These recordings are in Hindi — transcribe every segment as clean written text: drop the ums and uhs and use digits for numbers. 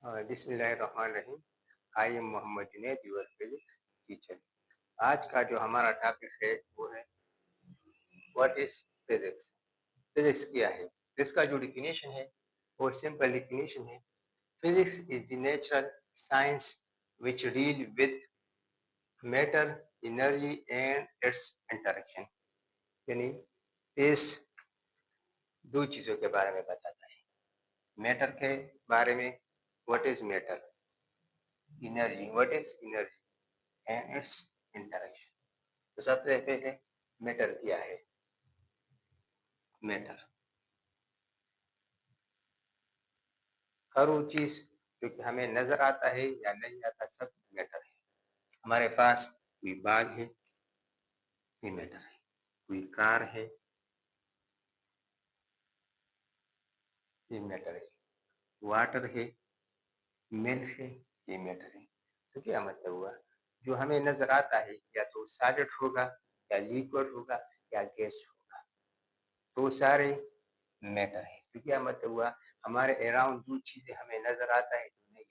बिस्मिल्लाहिर्रहमानिर्रहीम। I am Mohammad Junaid, your physics teacher. आज का जो हमारा टॉपिक है वो है व्हाट इज फिजिक्स। फिजिक्स क्या है? इसका जो डिफिनेशन है वो सिंपल डिफिनेशन है। Physics is the natural science which deal with matter, energy and it's interaction. यानी इस दो चीजों के बारे में बताता है। मैटर के बारे में, what is matter, energy, what is energy and it's interaction. तो सबसे पहले मैटर क्या है? मैटर हर वो चीज जो कि हमें नजर आता है या नहीं आता, सब मैटर है। हमारे पास कोई बाल है, ये मैटर है। कोई कार है, ये मैटर है। वाटर है, मिल्क है, ये मैटर है। तो क्या मतलब हुआ? जो हमें नजर आता है या तो सॉलिड होगा, या लिक्विड होगा, या गैस होगा, तो सारे मैटर है। तो क्या मतलब हुआ? हमारे अराउंड जो चीजें हमें नजर आता है, जो नहीं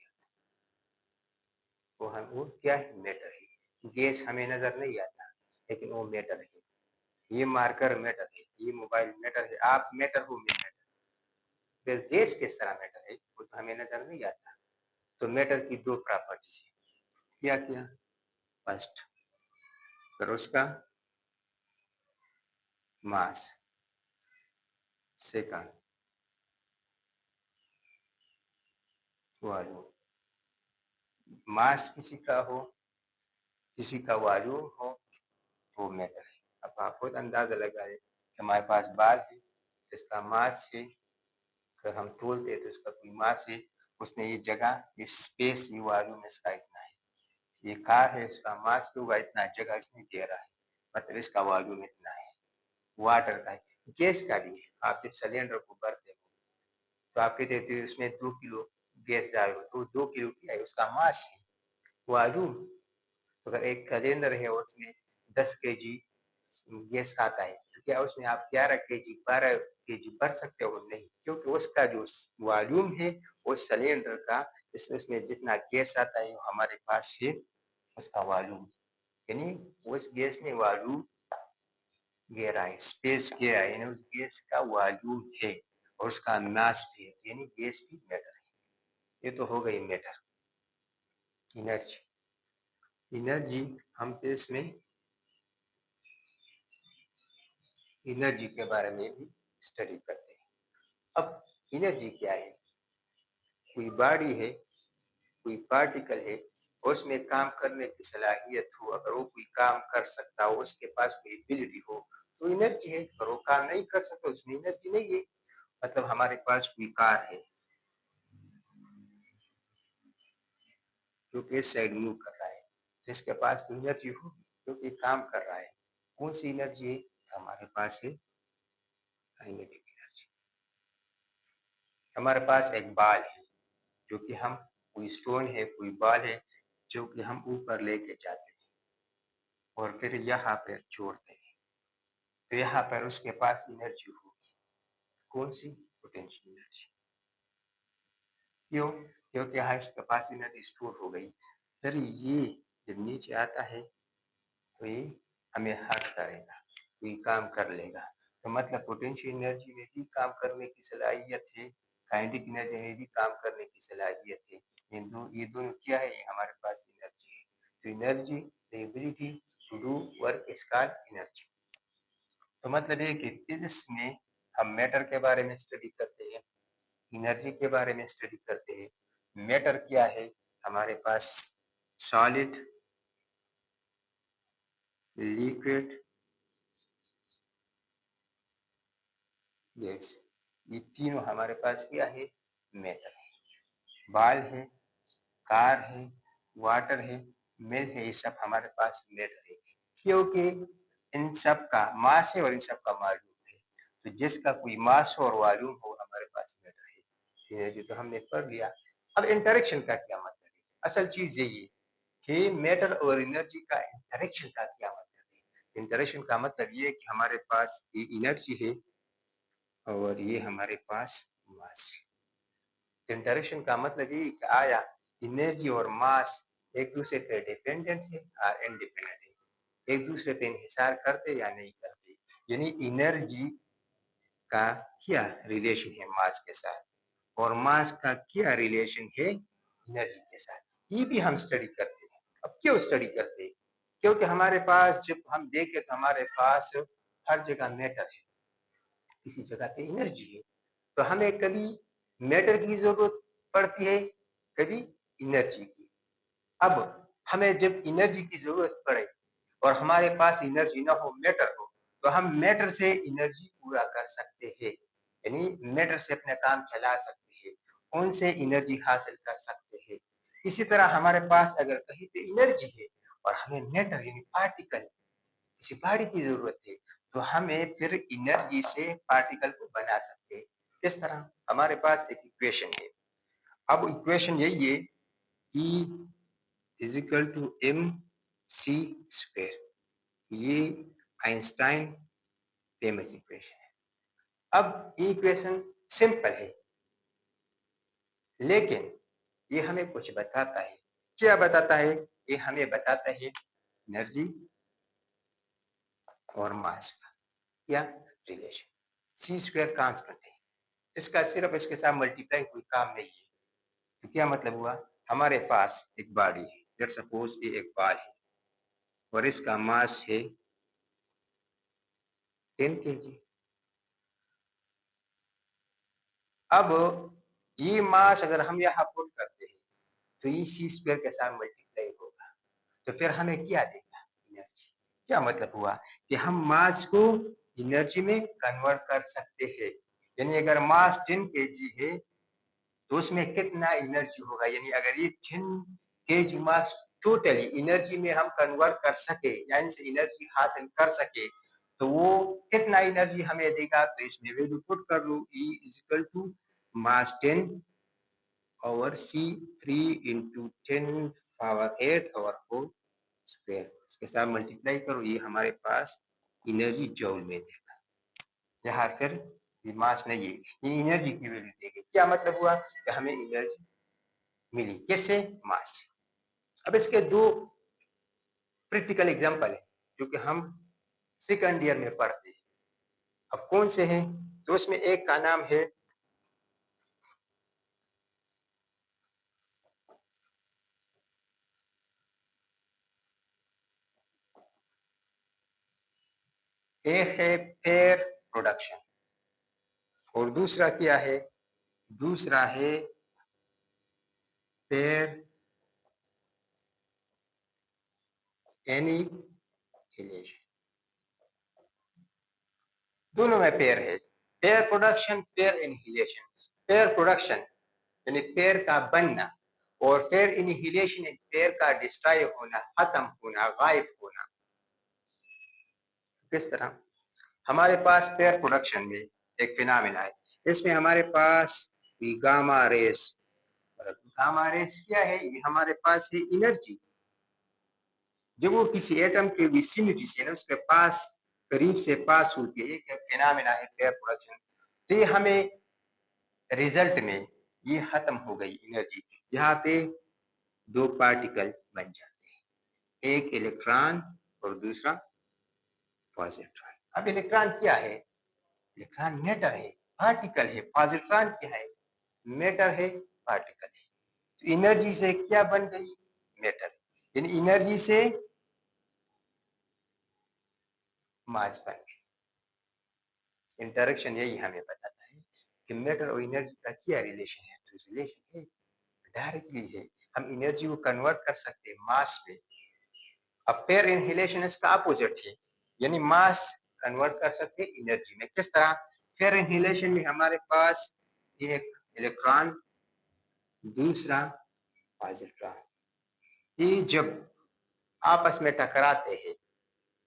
आता, वो क्या है? मैटर है। गैस हमें नजर नहीं आता, लेकिन वो मैटर है। ये मार्कर मैटर है, ये मोबाइल मैटर है, आप मैटर हो, मैं मैटर। फिर गैस किस तरह मैटर है, वो तो हमें नजर नहीं आता। तो मैटर की दो प्रॉपर्टीज है। क्या क्या? फर्स्ट, फिर उसका मास। Second, volume. मास किसी का हो, किसी का वॉल्यूम हो, वो मैटर है। अब आप खुद अंदाजा लगाए कि हमारे पास बाल है जिसका मास है, फिर हम तोलते हैं तो इसका कोई मास है, उसने ये जगह, इस स्पेस, ये वॉल्यूम इसका इतना है। ये कार है, इसका मास भी हुआ इतना, जगह इसने घेरा है, मतलब इसका वॉल्यूम इतना है। वाटर का है, गैस का भी है। आप जब सिलेंडर को भरते हो तो आप कहते थे उसमें 2 किलो गैस डालो, तो 2 किलो क्या है? उसका मास है, वॉल्यूम। अगर एक सिलेंडर है और उसमें 10 kg गैस आता है, तो क्या उसमें आप 11 kg 12 kg भर सकते हो? नहीं, क्योंकि उसका जो वॉल्यूम है उस सिलेंडर का, इसमें जितना गैस आता है हमारे पास है, उसका वॉल्यूम। यानी उस गैस ने वॉल्यूम घेरा है, स्पेस घेरा है, यानी उस गैस का वॉल्यूम है और उसका मास भी है, यानी गैस भी मैटर है। ये तो हो गई मैटर। एनर्जी, एनर्जी हम तो इसमें एनर्जी के बारे में भी स्टडी करते हैं। अब एनर्जी क्या है? कोई बॉडी है, कोई पार्टिकल है, और उसमें काम करने की सलाहियत हो, अगर वो कोई काम कर सकता हो, उसके पास कोई एबिलिटी हो, तो एनर्जी है। अगर वो काम नहीं कर सकता, उसमें एनर्जी नहीं है। मतलब हमारे पास कोई कार है जो कि इस साइड मूव कर रहा है, तो इसके पास तो एनर्जी हो, क्योंकि काम कर रहा है। कौन सी एनर्जी है? हमारे पास है काइनेटिक एनर्जी। हमारे पास एक बॉल है, जो कि हम, कोई स्टोन है, कोई बॉल है, जो कि हम ऊपर लेके जाते हैं और फिर यहाँ पर छोड़ते हैं, तो यहाँ पर उसके पास एनर्जी होगी। कौन सी? Potential energy. क्यों? क्योंकि यहाँ इसके पास एनर्जी स्टोर हो गई। फिर ये जब नीचे आता है तो ये हमें हर्ट करेगा, कोई काम कर लेगा। तो मतलब पोटेंशियल एनर्जी में भी काम करने की सलाहियत है, काइनेटिक एनर्जी में भी काम करने की सलाहियत है। ये दोनों क्या है? ये हमारे पास एनर्जी है। तो energy, the ability to do work is called energy. तो मतलब ये कि फिजिक्स में हम मैटर के बारे में स्टडी करते हैं, एनर्जी के बारे में स्टडी करते हैं। मैटर क्या है? हमारे पास सॉलिड, लिक्विड, गैस, ये तीनों हमारे पास क्या है? मैटर है। बाल है, कार है, वाटर है, मिल्क है, ये सब हमारे पास मैटर है, क्योंकि इन सब का मास है और इन सब का वॉल्यूम है। तो जिसका कोई मास हो और वॉल्यूम हो, हमारे पास मैटर है। एनर्जी तो हमने पढ़ लिया। अब इंटरेक्शन का क्या मतलब है? असल चीज यही है कि मैटर और एनर्जी का इंटरेक्शन का क्या मतलब है। इंटरेक्शन का मतलब ये है कि हमारे पास ये एनर्जी है और ये हमारे पास मास है। इंटरेक्शन का मतलब ये कि आया एनर्जी और मास एक दूसरे पे डिपेंडेंट है और इंडिपेंडेंट है, एक दूसरे पे इंहिसार करते या नहीं करते। यानी एनर्जी का क्या रिलेशन है मास के साथ और मास का क्या रिलेशन है एनर्जी के साथ, ये भी हम स्टडी करते हैं। अब क्यों स्टडी करते हैं? क्योंकि हमारे पास जब हम देखें तो हमारे पास हर जगह मैटर है, किसी जगह पे एनर्जी है, तो हमें कभी मैटर की जरूरत पड़ती है, कभी एनर्जी की। अब हमें जब एनर्जी की जरूरत पड़े और हमारे पास एनर्जी ना हो, मैटर हो, तो हम मैटर से एनर्जी पूरा कर सकते हैं, यानी मैटर से अपने काम चला सकते हैं, उनसे एनर्जी हासिल कर सकते हैं। इसी तरह हमारे पास अगर कहीं पे एनर्जी है और हमें मैटर यानी पार्टिकल, किसी पार्टी की जरूरत है, तो हमें फिर एनर्जी से पार्टिकल को बना सकते हैं। इस तरह हमारे पास एक इक्वेशन है। अब इक्वेशन यही है, E is equal to M C square. ये आइंस्टाइन फेमस इक्वेशन है। अब ये इक्वेशन सिंपल है, लेकिन ये हमें कुछ बताता है। क्या बताता है? ये हमें बताता है एनर्जी और मास का क्या रिलेशन। सी स्क्वायर कांस्टेंट है, इसका सिर्फ इसके साथ मल्टीप्लाई कोई काम नहीं है। तो क्या मतलब हुआ, हमारे पास एक बॉडी है, लेट्स सपोज ये एक बॉल है और इसका मास है 10 kg। अब ये मास अगर हम यहाँ पुट करते हैं तो ये सी स्क्वायर के साथ मल्टीप्लाई होगा, तो फिर हमें क्या देगा, एनर्जी। क्या मतलब हुआ कि हम मास को एनर्जी में कन्वर्ट कर सकते हैं। यानी अगर मास 10 kg है तो उसमें कितना एनर्जी होगा, यानी अगर ये 10 kg मास टोटली एनर्जी में हम कन्वर्ट कर सके या इनसे एनर्जी हासिल कर सके, तो वो कितना एनर्जी हमें देगा। तो इसमें वैल्यू पुट कर लो, E is equal to mass 10 over C 3 into 10 power 8 over 4 square, इसके साथ मल्टीप्लाई करो, ये हमारे पास एनर्जी जूल में देगा। यहाँ फिर ये मास नहीं है, ये एनर्जी की वैल्यू देगी। क्या मतलब हुआ कि हमें एनर्जी मिली, किससे, मास से। अब इसके दो प्रैक्टिकल एग्जांपल है जो कि हम सेकंड ईयर में पढ़ते हैं। अब कौन से हैं? तो उसमें एक का नाम है एक है पेयर प्रोडक्शन और दूसरा क्या है, दूसरा है पेयर एनिहिलेशन। दोनों में पेयर है, pair production, pair annihilation. Pair production यानी पेयर का बनना और पेयर एनिहिलेशन यानी पेयर का डिस्ट्रॉय होना, खत्म होना, गायब होना। किस तरह, हमारे पास पेयर प्रोडक्शन में एक फिनोमेना है, इसमें हमारे पास गामा रेस। गामा रेस क्या है, ये हमारे पास है एनर्जी। जब वो किसी एटम के विसिनिटी से ना उसके पास करीब से पास होती है, एक फिनोमेना है पेयर प्रोडक्शन। तो ये हमें रिजल्ट में ये खत्म हो गई एनर्जी, यहाँ पे दो पार्टिकल बन जाते हैं, एक इलेक्ट्रॉन और दूसरा पॉजिट्रॉन। अब इलेक्ट्रॉन क्या है, इलेक्ट्रॉन मैटर है, पार्टिकल है। पॉजिट्रॉन क्या है, मैटर है, पार्टिकल है। तो एनर्जी से क्या बन गई, मैटर, यानी एनर्जी से मास बन गई। इंटरेक्शन यही हमें बताता है कि मैटर और एनर्जी का क्या रिलेशन है। तो रिलेशन है, डायरेक्टली है, हम एनर्जी को कन्वर्ट कर सकते हैं मास में। अब पेयर इनहेलेशन इसका अपोजिट है, यानी मास कन्वर्ट कर सकते हैं एनर्जी में। किस तरह, पेयर इनहेलेशन में हमारे पास एक इलेक्ट्रॉन, दूसरा पॉजिट्रॉन, ये जब आपस में टकराते हैं,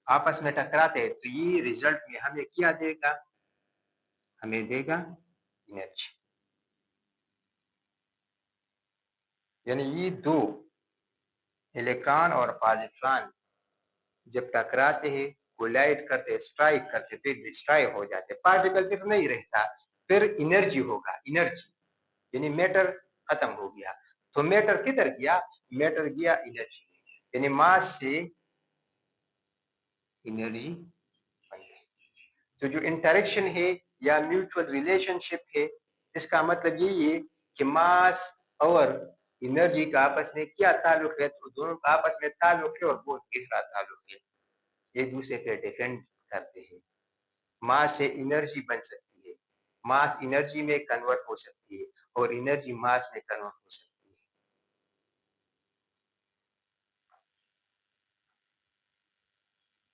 आपस में टकराते हैं तो ये रिजल्ट में हमें क्या देगा, हमें देगा एनर्जी। यानी ये दो इलेक्ट्रॉन और पॉजिट्रॉन जब टकराते हैं, कोलाइड करते, स्ट्राइक करते, फिर डिस्ट्रॉय हो जाते, पार्टिकल फिर नहीं रहता, फिर एनर्जी होगा, एनर्जी। यानी मैटर खत्म हो गया। तो मैटर किधर गया? मैटर गया एनर्जी में, यानी मास से एनर्जी बन गई। तो जो इंटरेक्शन है या म्यूचुअल रिलेशनशिप है, इसका मतलब यही है कि मास और एनर्जी का आपस में क्या ताल्लुक है? तो दोनों का आपस में ताल्लुक है और बहुत गहरा ताल्लुक है, एक दूसरे पे डिपेंड करते हैं। मास से एनर्जी बन सकती है, मास एनर्जी में कन्वर्ट हो सकती है और एनर्जी मास में कन्वर्ट हो सकती है।